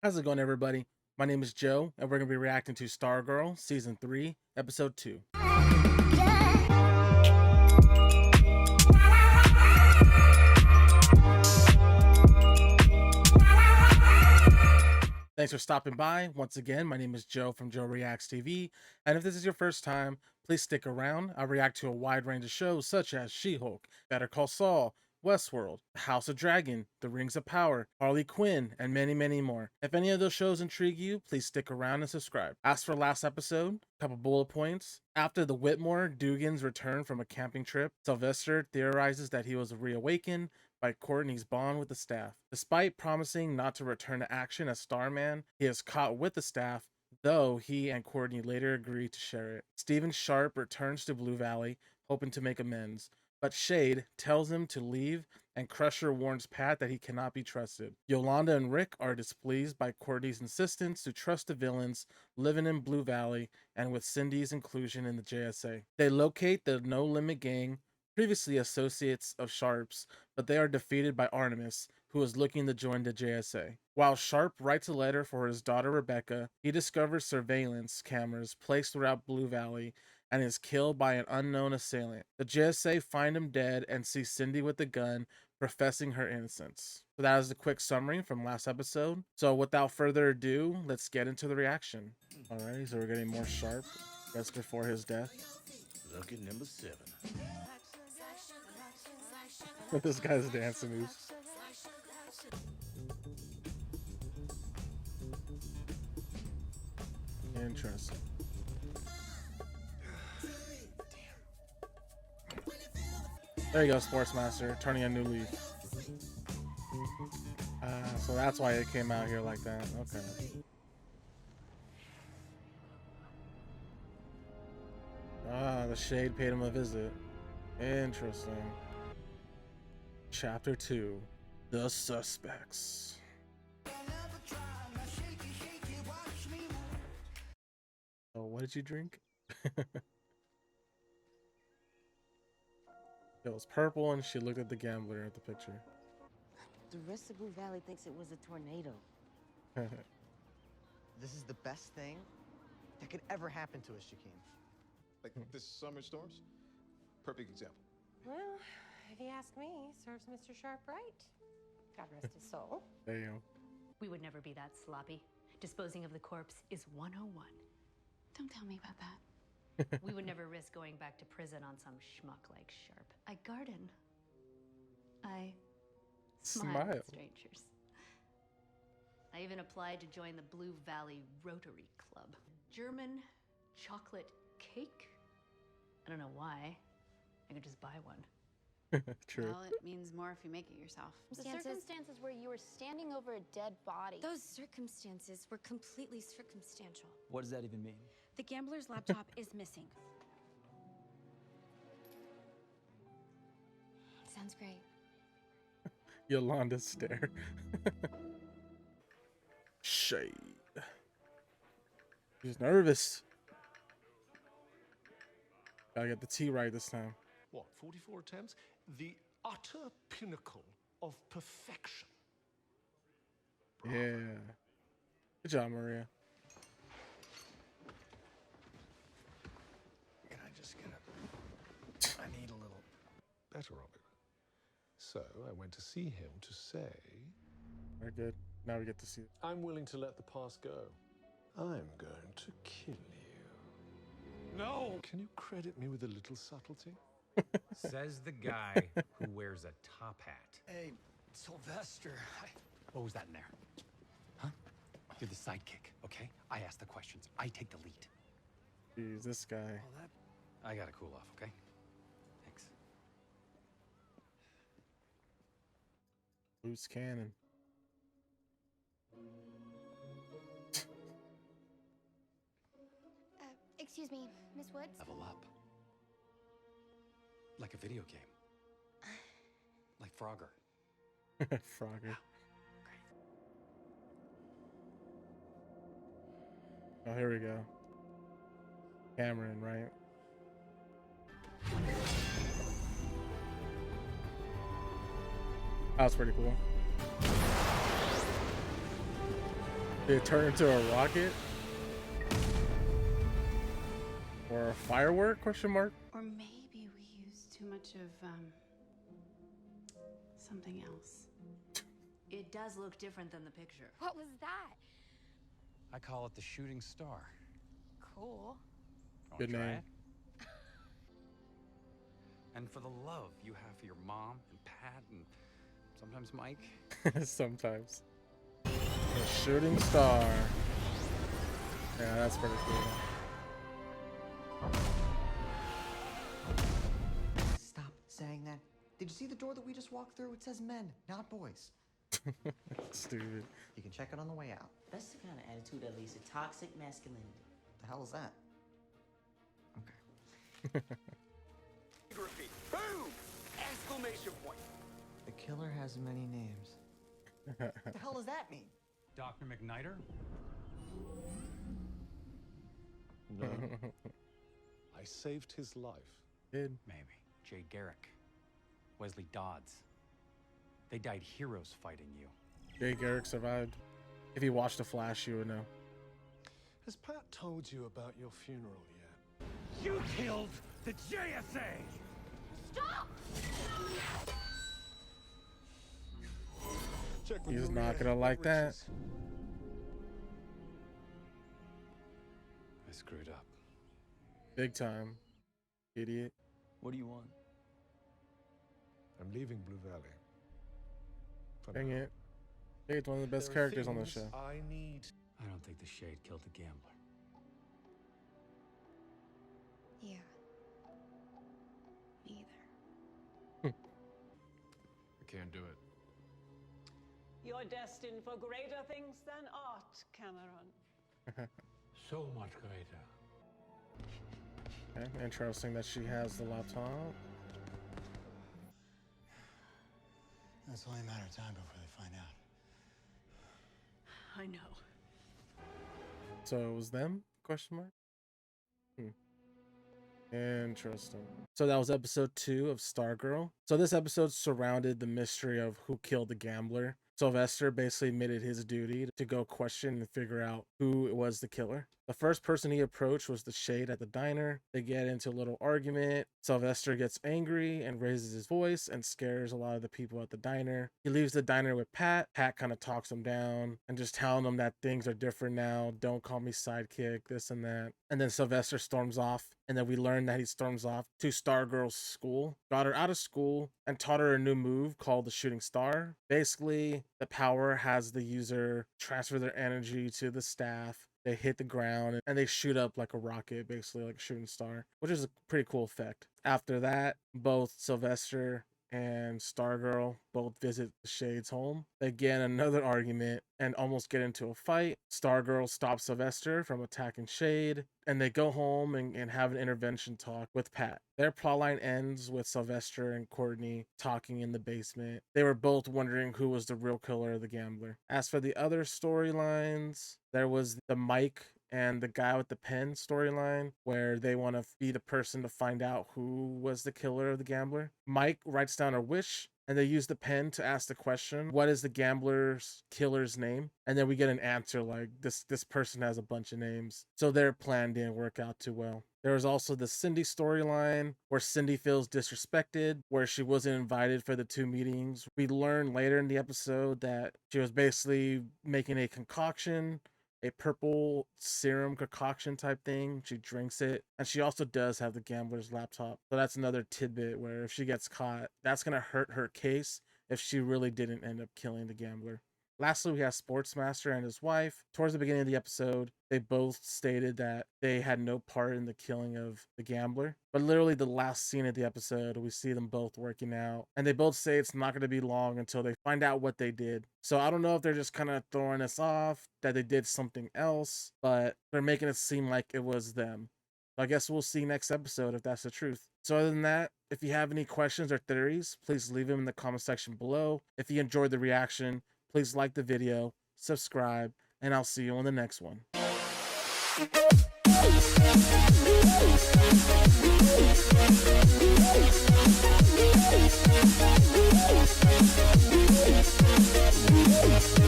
How's it going, everybody? My name is Joe, and we're going to be reacting to Stargirl, Season 3, Episode 2. Thanks for stopping by. Once again, my name is Joe from Joe Reacts TV, and if this is your first time, please stick around. I react to a wide range of shows such as She-Hulk, Better Call Saul, Westworld, House of Dragon, The Rings of Power, Harley Quinn, and many, many more. If any of those shows intrigue you, please stick around and subscribe. As for last episode, a couple bullet points. After the Whitmore Dugans return from a camping trip, Sylvester theorizes that he was reawakened by Courtney's bond with the staff. Despite promising not to return to action as Starman, he is caught with the staff, though he and Courtney later agree to share it. Stephen Sharp returns to Blue Valley, hoping to make amends, but Shade tells him to leave, and Crusher warns Pat that he cannot be trusted. Yolanda and Rick are displeased by Courtney's insistence to trust the villains living in Blue Valley and with Cindy's inclusion in the JSA. They locate the No Limit Gang, previously associates of Sharp's, but they are defeated by Artemis, who is looking to join the JSA. While Sharp writes a letter for his daughter Rebecca, he discovers surveillance cameras placed throughout Blue Valley and is killed by an unknown assailant. The JSA find him dead and see Cindy with the gun, professing her innocence. So that is a quick summary from last episode. So without further ado, let's get into the reaction. Alrighty, so we're getting more Sharp just before his death. Look at number 7. With this guy's dancing moves. Interesting. There you go, Sportsmaster, turning a new leaf. So that's why it came out here like that. Okay. The Shade paid him a visit. Interesting. Chapter 2, The Suspects. Oh, what did you drink? It was purple, and she looked at the gambler at the picture. The rest of Blue Valley thinks it was a tornado. This is the best thing that could ever happen to us, Shaquem. Like this summer storms? Perfect example. Well, if you ask me, serves Mr. Sharp right. God rest his soul. There you go. We would never be that sloppy. Disposing of the corpse is 101. Don't tell me about that. We would never risk going back to prison on some schmuck like Sharp. I garden. I smile at strangers. I even applied to join the Blue Valley Rotary Club. German chocolate cake? I don't know why. I could just buy one. True. Well, it means more if you make it yourself. The circumstances where you were standing over a dead body. Those circumstances were completely circumstantial. What does that even mean? The gambler's laptop is missing. Sounds great. Yolanda's stare. Shade. She's nervous. Gotta get the T right this time. What, 44 attempts? The utter pinnacle of perfection. Bravo. Yeah. Good job, Maria. Can I just get a... I need a little better of it. So I went to see him to say... Very good. Now we get to see it. I'm willing to let the past go. I'm going to kill you. No! Can you credit me with a little subtlety? Says the guy who wears a top hat. Hey, Sylvester. What was that in there? Huh? You're the sidekick, okay? I ask the questions. I take the lead. Jeez, this guy. Well, I gotta cool off, okay? Thanks. Loose cannon. Excuse me, Miss Woods? Level up. Like a video game. Like Frogger. Frogger. Oh, here we go. Cameron, right? That was pretty cool. Did it turn into a rocket? Or a firework, question mark? Or maybe we used too much of, something else. It does look different than the picture. What was that? I call it the shooting star. Cool. Wanna Good try name. it? And for the love you have for your mom and Pat and sometimes Mike. Sometimes. The shooting star. Yeah, that's pretty cool. Stop saying that. Did you see the door that we just walked through? It says men, not boys. Stupid. You can check it on the way out. That's the kind of attitude that leads to toxic masculinity. The hell is that? Okay. Boom! Exclamation point. The killer has many names. What the hell does that mean? Dr. McNider? No. I saved his life. Did. Maybe. Jay Garrick. Wesley Dodds. They died heroes fighting you. Jay Garrick survived. If you watched The Flash, you would know. Has Pat told you about your funeral yet? You killed the JSA! Stop! Check with He's your not rear gonna like that. Richards. I screwed up. Big time. Idiot. What do you want? I'm leaving Blue Valley. For Dang now. it. Hey, it's one of the best There are characters on the things show. I need. I don't think the Shade killed the gambler. Yeah. Me either. I can't do it. You're destined for greater things than art, Cameron. So much greater. Okay, interesting that she has the laptop. It's only a matter of time before they find out. I know. So it was them? Question mark? Interesting. So that was episode 2 of Stargirl. So this episode surrounded the mystery of who killed the gambler. Sylvester basically made it his duty to go question and figure out who was the killer. The first person he approached was the Shade at the diner. They get into a little argument. Sylvester gets angry and raises his voice and scares a lot of the people at the diner. He leaves the diner with Pat. Pat kind of talks him down and just telling him that things are different now. Don't call me sidekick, this and that. And then Sylvester storms off. And then we learn that he storms off to Stargirl's school, got her out of school, and taught her a new move called the Shooting Star. Basically, the power has the user transfer their energy to the staff. They hit the ground and they shoot up like a rocket, basically like a shooting star, which is a pretty cool effect. After that, both Sylvester and Stargirl both visit the Shade's home. They get in another argument and almost get into a fight. Stargirl stops Sylvester from attacking Shade, and they go home and have an intervention talk with Pat. Their plotline ends with Sylvester and Courtney talking in the basement. They were both wondering who was the real killer of the gambler. As for the other storylines, there was the Mike and the guy with the pen storyline where they want to be the person to find out who was the killer of the gambler. Mike writes down a wish and they use the pen to ask the question, what is the gambler's killer's name? And then we get an answer like this person has a bunch of names. So their plan didn't work out too well. There was also the Cindy storyline where Cindy feels disrespected, where she wasn't invited for the 2 meetings. We learn later in the episode that she was basically making a concoction, a purple serum concoction type thing. She drinks it, and she also does have the gambler's laptop. So that's another tidbit where if she gets caught, that's going to hurt her case if she really didn't end up killing the gambler. Lastly, we have Sportsmaster and his wife. Towards the beginning of the episode, they both stated that they had no part in the killing of the gambler. But literally the last scene of the episode, we see them both working out. And they both say it's not going to be long until they find out what they did. So I don't know if they're just kind of throwing us off, that they did something else, but they're making it seem like it was them. So I guess we'll see next episode if that's the truth. So other than that, if you have any questions or theories, please leave them in the comment section below. If you enjoyed the reaction, please like the video, subscribe, and I'll see you on the next one.